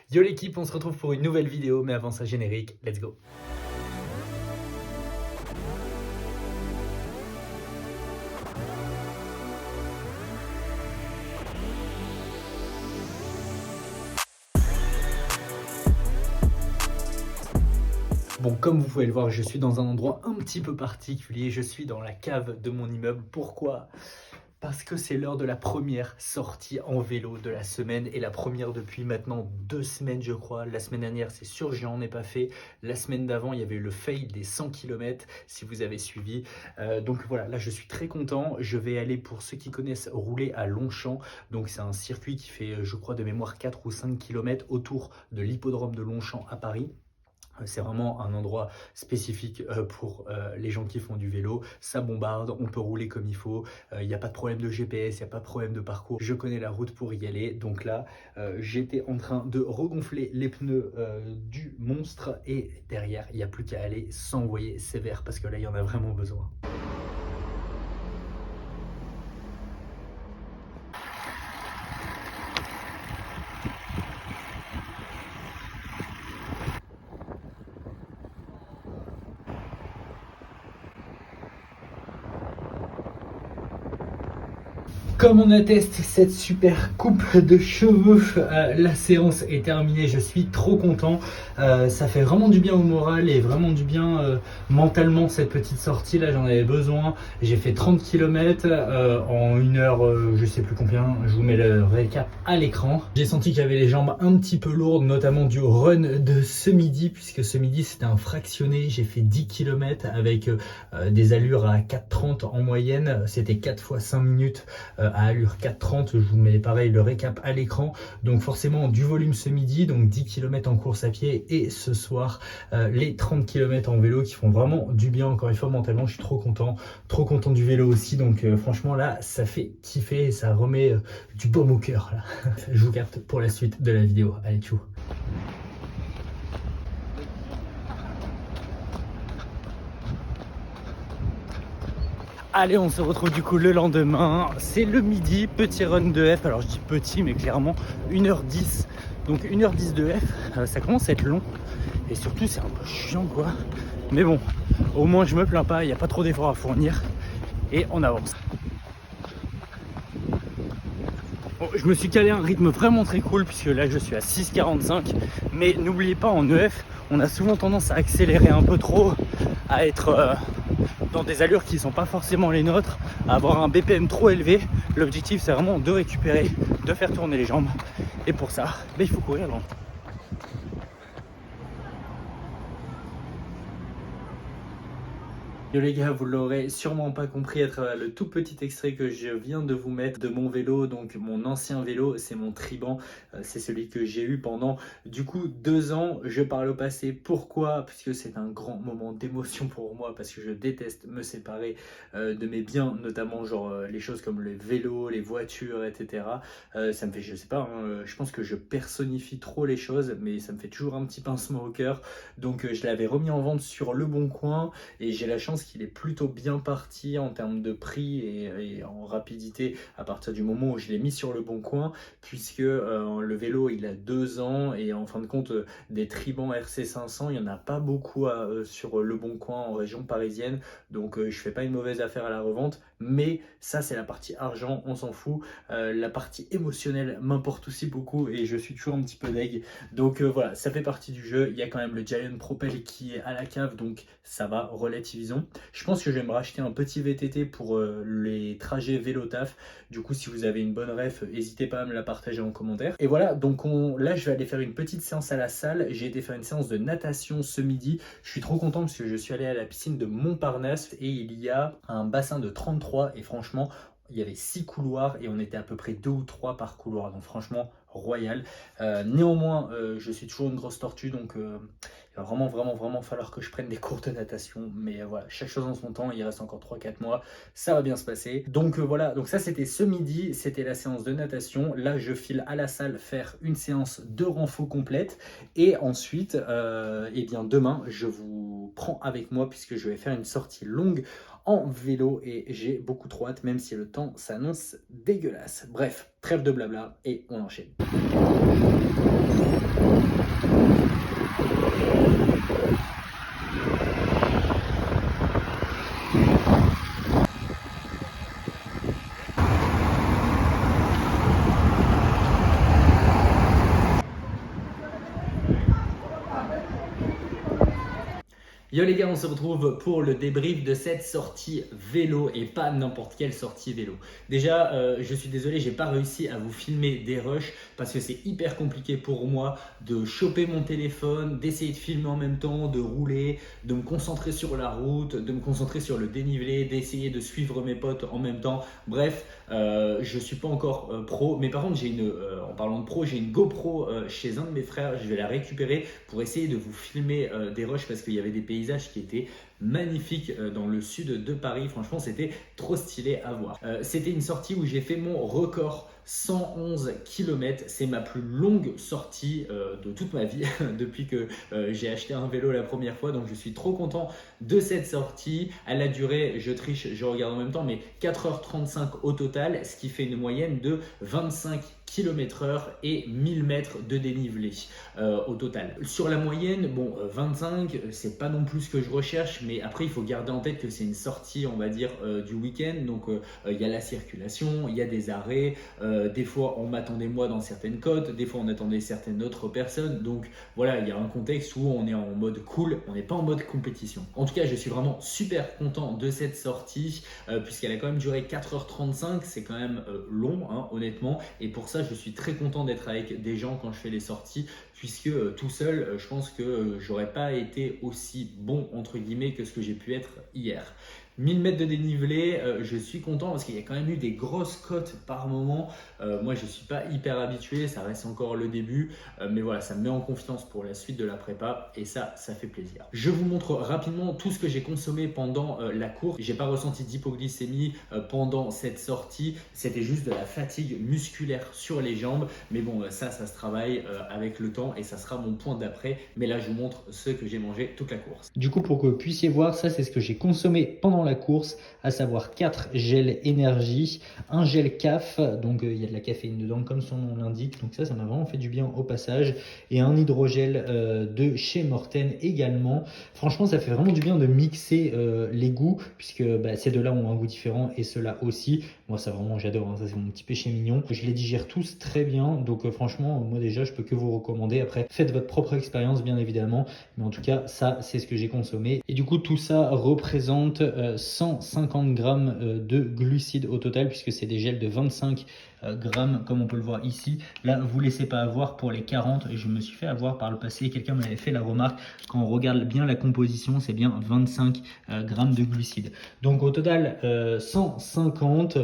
Yo l'équipe, on se retrouve pour une nouvelle vidéo, mais avant ça, générique, let's go. Bon, comme vous pouvez le voir, je suis dans un endroit un petit peu particulier, je suis dans la cave de mon immeuble. Pourquoi ? Parce que c'est l'heure de la première sortie en vélo de la semaine et la première depuis maintenant 2 semaines je crois. La semaine dernière c'est sûr je n'en ai pas fait. La semaine d'avant il y avait eu le fail des 100 km si vous avez suivi. Donc voilà, là je suis très content. Je vais aller, pour ceux qui connaissent, rouler à Longchamp. Donc c'est un circuit qui fait je crois de mémoire 4 ou 5 km autour de l'hippodrome de Longchamp à Paris. C'est vraiment un endroit spécifique pour les gens qui font du vélo. Ça bombarde, on peut rouler comme il faut. Il n'y a pas de problème de GPS, il n'y a pas de problème de parcours. Je connais la route pour y aller. Donc là, j'étais en train de regonfler les pneus du monstre. Et derrière, il n'y a plus qu'à aller s'envoyer sévère parce que là, il y en a vraiment besoin. Comme on atteste cette super coupe de cheveux, la séance est terminée, je suis trop content. Ça fait vraiment du bien au moral et vraiment du bien mentalement cette petite sortie là, j'en avais besoin. J'ai fait 30 km en 1 heure, je sais plus combien, je vous mets le récap à l'écran. J'ai senti que j'avais les jambes un petit peu lourdes, notamment du run de ce midi, puisque ce midi c'était un fractionné. J'ai fait 10 km avec des allures à 4,30 en moyenne, c'était 4 fois 5 minutes. À allure 4,30, je vous mets pareil le récap à l'écran. Donc forcément du volume ce midi, donc 10 km en course à pied, et ce soir les 30 km en vélo qui font vraiment du bien. Encore une fois, mentalement je suis trop content du vélo aussi. Donc franchement là ça fait kiffer et ça remet du baume au cœur là. Je vous capte pour la suite de la vidéo. Allez, tchou. Allez, on se retrouve du coup le lendemain, c'est le midi, petit run de F, alors je dis petit mais clairement 1h10, donc 1h10 de F, ça commence à être long et surtout c'est un peu chiant quoi, mais bon, au moins je me plains pas, il n'y a pas trop d'efforts à fournir et on avance. Bon, je me suis calé un rythme vraiment très cool puisque là je suis à 6,45, mais n'oubliez pas, en EF on a souvent tendance à accélérer un peu trop, à être dans des allures qui ne sont pas forcément les nôtres, à avoir un BPM trop élevé. L'objectif c'est vraiment de récupérer, de faire tourner les jambes, et pour ça il faut courir lent. Yo les gars, vous l'aurez sûrement pas compris à travers le tout petit extrait que je viens de vous mettre de mon vélo, donc mon ancien vélo, c'est mon Triban, c'est celui que j'ai eu pendant du coup 2 ans. Je parle au passé, pourquoi ? Parce que c'est un grand moment d'émotion pour moi, parce que je déteste me séparer de mes biens, notamment genre les choses comme les vélos, les voitures, etc. Ça me fait, je sais pas, hein, je pense que je personnifie trop les choses, mais ça me fait toujours un petit pincement au cœur. Donc je l'avais remis en vente sur Le Bon Coin et j'ai la chance qu'il est plutôt bien parti en termes de prix et en rapidité à partir du moment où je l'ai mis sur Le Bon Coin, puisque le vélo il a 2 ans et en fin de compte des Triban RC500 il n'y en a pas beaucoup sur Le Bon Coin en région parisienne, donc je fais pas une mauvaise affaire à la revente. Mais ça c'est la partie argent, on s'en fout. La partie émotionnelle m'importe aussi beaucoup et je suis toujours un petit peu deg, donc voilà, ça fait partie du jeu. Il y a quand même le Giant Propel qui est à la cave, donc ça va, relativisons. Je pense que je vais me racheter un petit VTT pour les trajets vélo-taf. Du coup, si vous avez une bonne ref, n'hésitez pas à me la partager en commentaire. Et voilà, donc là, je vais aller faire une petite séance à la salle. J'ai été faire une séance de natation ce midi. Je suis trop content parce que je suis allé à la piscine de Montparnasse et il y a un bassin de 33 et franchement, il y avait 6 couloirs et on était à peu près 2 ou 3 par couloir, donc franchement royal. Néanmoins je suis toujours une grosse tortue, donc il va vraiment falloir que je prenne des cours de natation, mais voilà, chaque chose en son temps, il reste encore 3-4 mois, ça va bien se passer. Donc voilà, donc ça c'était ce midi, c'était la séance de natation. Là je file à la salle faire une séance de renfo complète et ensuite et bien demain je vous prends avec moi puisque je vais faire une sortie longue en vélo et j'ai beaucoup trop hâte, même si le temps s'annonce dégueulasse. Bref, trêve de blabla et on enchaîne. Yo les gars, on se retrouve pour le débrief de cette sortie vélo et pas n'importe quelle sortie vélo. Déjà, je suis désolé, j'ai pas réussi à vous filmer des rushs parce que c'est hyper compliqué pour moi de choper mon téléphone, d'essayer de filmer en même temps, de rouler, de me concentrer sur la route, de me concentrer sur le dénivelé, d'essayer de suivre mes potes en même temps. Bref, je suis pas encore pro, mais par contre en parlant de pro, j'ai une GoPro chez un de mes frères. Je vais la récupérer pour essayer de vous filmer des rushs parce qu'il y avait des paysages qui étaient magnifiques dans le sud de Paris. Franchement, c'était trop stylé à voir. C'était une sortie où j'ai fait mon record 111 km. C'est ma plus longue sortie de toute ma vie depuis que j'ai acheté un vélo la première fois. Donc je suis trop content de cette sortie. Elle a duré, je triche, je regarde en même temps, mais 4h35 au total, ce qui fait une moyenne de 25 km/h et 1000 mètres de dénivelé au total. Sur la moyenne, bon, 25, c'est pas non plus ce que je recherche, mais après il faut garder en tête que c'est une sortie, on va dire, du week-end. Donc il y a la circulation, il y a des arrêts, des fois on m'attendait moi dans certaines côtes, des fois on attendait certaines autres personnes. Donc voilà, il y a un contexte où on est en mode cool, on n'est pas en mode compétition. En tout cas, je suis vraiment super content de cette sortie puisqu'elle a quand même duré 4h35, c'est quand même long, hein, honnêtement, et pour ça je suis très content d'être avec des gens quand je fais les sorties, puisque tout seul, je pense que j'aurais pas été aussi bon entre guillemets que ce que j'ai pu être hier. 1000 mètres de dénivelé, je suis content parce qu'il y a quand même eu des grosses côtes par moment. Moi, je ne suis pas hyper habitué, ça reste encore le début. Mais voilà, ça me met en confiance pour la suite de la prépa et ça fait plaisir. Je vous montre rapidement tout ce que j'ai consommé pendant la course. J'ai pas ressenti d'hypoglycémie pendant cette sortie. C'était juste de la fatigue musculaire sur les jambes. Mais bon, ça se travaille avec le temps et ça sera mon point d'après. Mais là, je vous montre ce que j'ai mangé toute la course. Du coup, pour que vous puissiez voir, ça, c'est ce que j'ai consommé pendant la course, à savoir 4 gels énergie, un gel CAF, donc il y a de la caféine dedans comme son nom l'indique, donc ça m'a vraiment fait du bien au passage, et un hydrogel de chez Morten également. Franchement, ça fait vraiment du bien de mixer les goûts, puisque ces deux-là ont un goût différent et ceux-là aussi. Moi, ça vraiment, j'adore, hein, ça c'est mon petit péché mignon. Je les digère tous très bien, donc franchement, moi déjà, je peux que vous recommander. Après, faites votre propre expérience, bien évidemment, mais en tout cas, ça, c'est ce que j'ai consommé. Et du coup, tout ça représente 150 grammes de glucides au total, puisque c'est des gels de 25 grammes, comme on peut le voir ici. Là, vous laissez pas avoir pour les 40. Je me suis fait avoir par le passé. Quelqu'un m'avait fait la remarque. Quand on regarde bien la composition, c'est bien 25 grammes de glucides. Donc au total, 150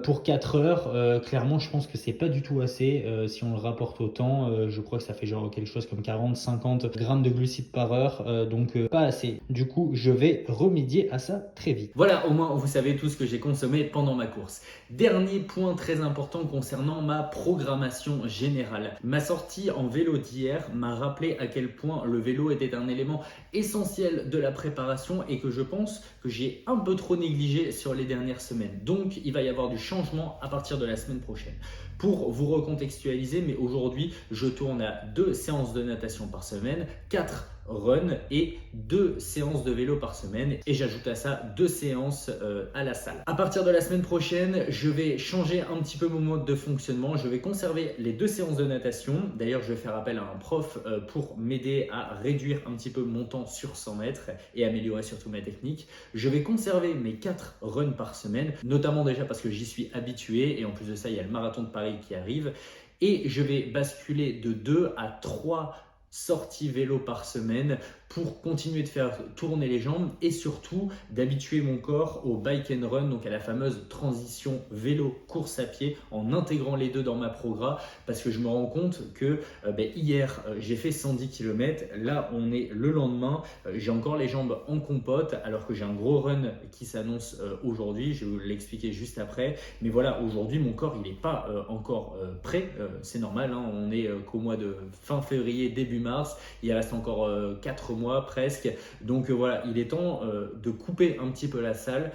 pour 4 heures. Clairement, je pense que c'est pas du tout assez. Si on le rapporte au temps, je crois que ça fait genre quelque chose comme 40-50 grammes de glucides par heure. Donc pas assez. Du coup, je vais remédier à ça très vite. Voilà, au moins vous savez tout ce que j'ai consommé pendant ma course. Dernier point très important concernant ma programmation générale. Ma sortie en vélo d'hier m'a rappelé à quel point le vélo était un élément essentiel de la préparation et que je pense que j'ai un peu trop négligé sur les dernières semaines. Donc il va y avoir du changement à partir de la semaine prochaine. Pour vous recontextualiser, mais aujourd'hui je tourne à 2 séances de natation par semaine, 4 run et 2 séances de vélo par semaine, et j'ajoute à ça 2 séances à la salle. À partir de la semaine prochaine, je vais changer un petit peu mon mode de fonctionnement. Je vais conserver les 2 séances de natation. D'ailleurs, je vais faire appel à un prof pour m'aider à réduire un petit peu mon temps sur 100 mètres et améliorer surtout ma technique. Je vais conserver mes 4 runs par semaine, notamment déjà parce que j'y suis habitué, et en plus de ça, il y a le marathon de Paris qui arrive. Et je vais basculer de 2 à 3 sorties vélo par semaine pour continuer de faire tourner les jambes et surtout d'habituer mon corps au bike and run, donc à la fameuse transition vélo course à pied, en intégrant les deux dans ma progra, parce que je me rends compte que hier j'ai fait 110 km, là on est le lendemain, j'ai encore les jambes en compote alors que j'ai un gros run qui s'annonce aujourd'hui, je vais vous l'expliquer juste après, mais voilà, aujourd'hui mon corps il n'est pas encore prêt, c'est normal, hein, on est qu'au mois de fin février, début mars, il reste encore 4 mois presque, donc voilà, il est temps de couper un petit peu la salle.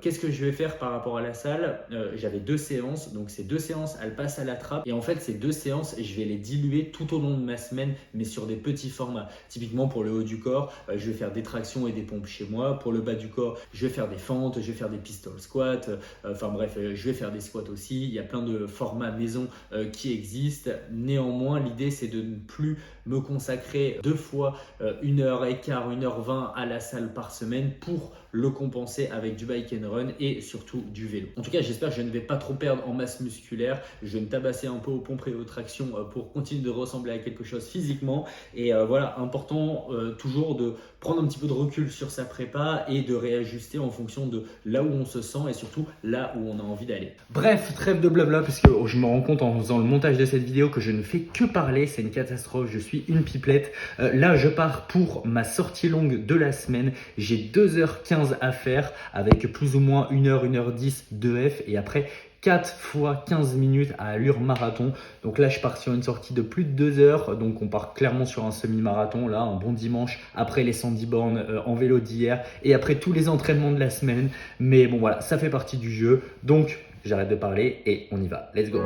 Qu'est-ce que je vais faire par rapport à la salle? J'avais 2 séances, donc ces 2 séances, elles passent à la trappe. Et en fait, ces 2 séances, je vais les diluer tout au long de ma semaine, mais sur des petits formats. Typiquement, pour le haut du corps, je vais faire des tractions et des pompes chez moi. Pour le bas du corps, je vais faire des fentes, je vais faire des pistol squats. Enfin bref, je vais faire des squats aussi. Il y a plein de formats maison qui existent. Néanmoins, l'idée, c'est de ne plus me consacrer 2 fois 1h15, 1h20 à la salle par semaine pour le compenser avec du bike and run et surtout du vélo. En tout cas, j'espère que je ne vais pas trop perdre en masse musculaire. Je vais me tabasser un peu aux pompes et aux tractions pour continuer de ressembler à quelque chose physiquement. Et voilà, important toujours de prendre un petit peu de recul sur sa prépa et de réajuster en fonction de là où on se sent et surtout là où on a envie d'aller. Bref, trêve de blabla, parce que je me rends compte en faisant le montage de cette vidéo que je ne fais que parler, c'est une catastrophe, je suis une pipelette. Là, je pars pour ma sortie longue de la semaine. J'ai 2h15 à faire avec plus ou moins 1h, 1h10 de F et après 4 fois 15 minutes à allure marathon. Donc là, je pars sur une sortie de plus de 2 heures. Donc on part clairement sur un semi-marathon, là, un bon dimanche après les 110 bornes en vélo d'hier et après tous les entraînements de la semaine. Mais bon, voilà, ça fait partie du jeu. Donc j'arrête de parler et on y va. Let's go!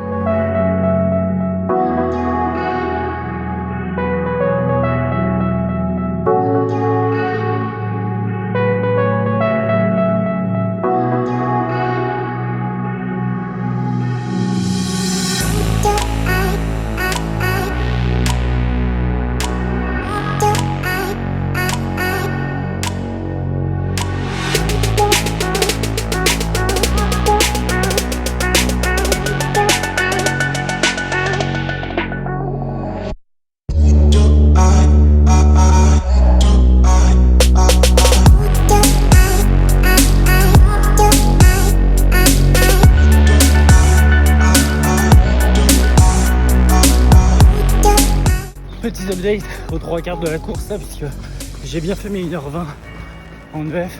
Petit update aux 3/4 de la course là, puisque j'ai bien fait mes 1h20 en VF.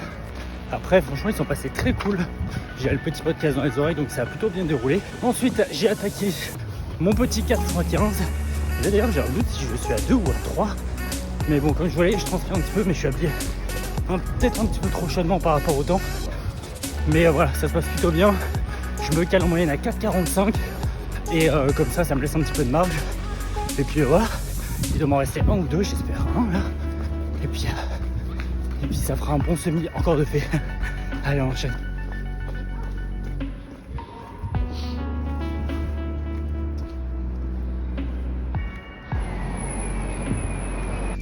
Après franchement ils sont passés très cool. J'ai le petit podcast dans les oreilles donc ça a plutôt bien déroulé. Ensuite j'ai attaqué mon petit 4x15. Là d'ailleurs j'ai un doute si je suis à 2 ou à 3. Mais bon comme je voyais je transpire un petit peu mais je suis habillé peut-être un petit peu trop chaudement par rapport au temps. Mais voilà ça se passe plutôt bien. Je me cale en moyenne à 4,45 et comme ça me laisse un petit peu de marge. Et puis voilà. Il doit m'en rester 1 ou 2, j'espère. Là. Et puis ça fera un bon semi encore de fait. Allez, on enchaîne.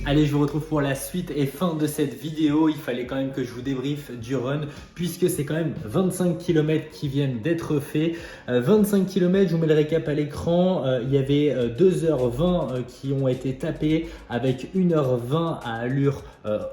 Allez, je vous retrouve pour la suite et fin de cette vidéo. Il fallait quand même que je vous débriefe du run puisque c'est quand même 25 km qui viennent d'être faits. 25 km, je vous mets le récap à l'écran. Il y avait 2h20 qui ont été tapés avec 1h20 à allure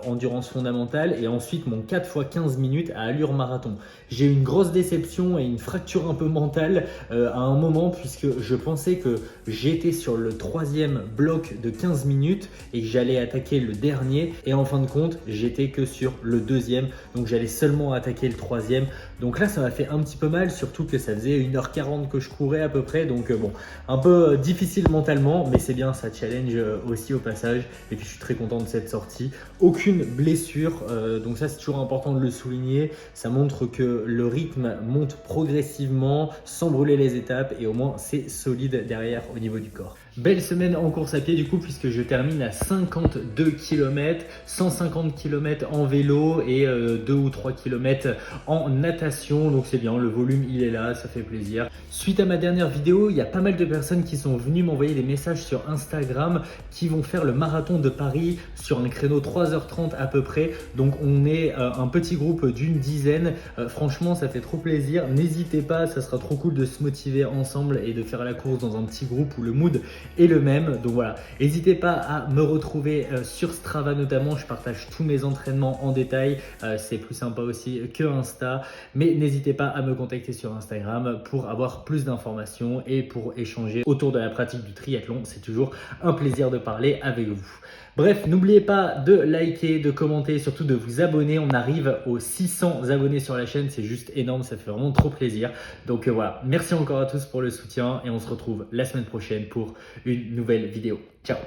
endurance fondamentale et ensuite mon 4 x 15 minutes à allure marathon. J'ai eu une grosse déception et une fracture un peu mentale à un moment puisque je pensais que j'étais sur le 3e bloc de 15 minutes et que j'allais attaquer le dernier et en fin de compte j'étais que sur le 2e, donc j'allais seulement attaquer le 3e. Donc là ça m'a fait un petit peu mal, surtout que ça faisait 1h40 que je courais à peu près, donc bon, un peu difficile mentalement, mais c'est bien, ça challenge aussi au passage. Et puis je suis très content de cette sortie, aucune blessure, donc ça c'est toujours important de le souligner. Ça montre que le rythme monte progressivement sans brûler les étapes et au moins c'est solide derrière au niveau du corps. Belle semaine en course à pied du coup, puisque je termine à 52 km, 150 km en vélo et 2 ou 3 km en natation. Donc c'est bien, le volume il est là, ça fait plaisir. Suite à ma dernière vidéo, il y a pas mal de personnes qui sont venues m'envoyer des messages sur Instagram qui vont faire le marathon de Paris sur un créneau 3h30 à peu près. Donc on est un petit groupe d'une dizaine. Franchement ça fait trop plaisir. N'hésitez pas, ça sera trop cool de se motiver ensemble et de faire la course dans un petit groupe où le mood est le même. Donc voilà, n'hésitez pas à me retrouver sur Strava notamment, je partage tous mes entraînements en détail, c'est plus sympa aussi que Insta, mais n'hésitez pas à me contacter sur Instagram pour avoir plus d'informations et pour échanger autour de la pratique du triathlon. C'est toujours un plaisir de parler avec vous. Bref, n'oubliez pas de liker, de commenter, surtout de vous abonner. On arrive aux 600 abonnés sur la chaîne, c'est juste énorme, ça fait vraiment trop plaisir. Donc voilà, merci encore à tous pour le soutien et on se retrouve la semaine prochaine pour une nouvelle vidéo. Ciao!